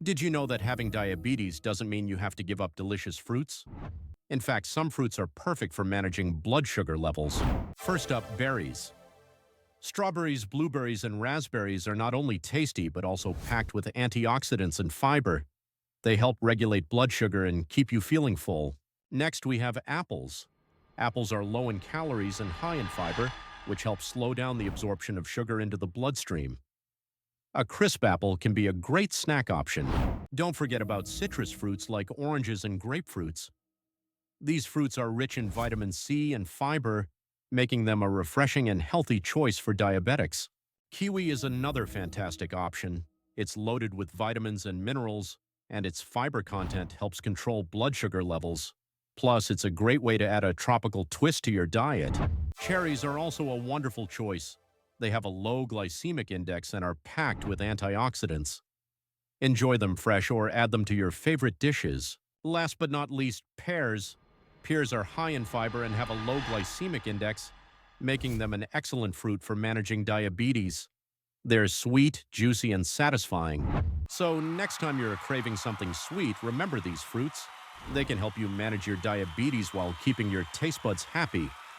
Did you know that having diabetes doesn't mean you have to give up delicious fruits? In fact, some fruits are perfect for managing blood sugar levels. First up, berries. Strawberries, blueberries, and raspberries are not only tasty but also packed with antioxidants and fiber. They help regulate blood sugar and keep you feeling full. Next, we have apples. Apples are low in calories and high in fiber, which helps slow down the absorption of sugar into the bloodstream. A crisp apple can be a great snack option. Don't forget about citrus fruits like oranges and grapefruits. These fruits are rich in vitamin C and fiber, making them a refreshing and healthy choice for diabetics. Kiwi is another fantastic option. It's loaded with vitamins and minerals, and its fiber content helps control blood sugar levels. Plus, it's a great way to add a tropical twist to your diet. Cherries are also a wonderful choice. They have a low glycemic index and are packed with antioxidants. Enjoy them fresh or add them to your favorite dishes. Last but not least, pears. Pears are high in fiber and have a low glycemic index, making them an excellent fruit for managing diabetes. They're sweet, juicy, and satisfying. So next time you're craving something sweet, remember these fruits. They can help you manage your diabetes while keeping your taste buds happy.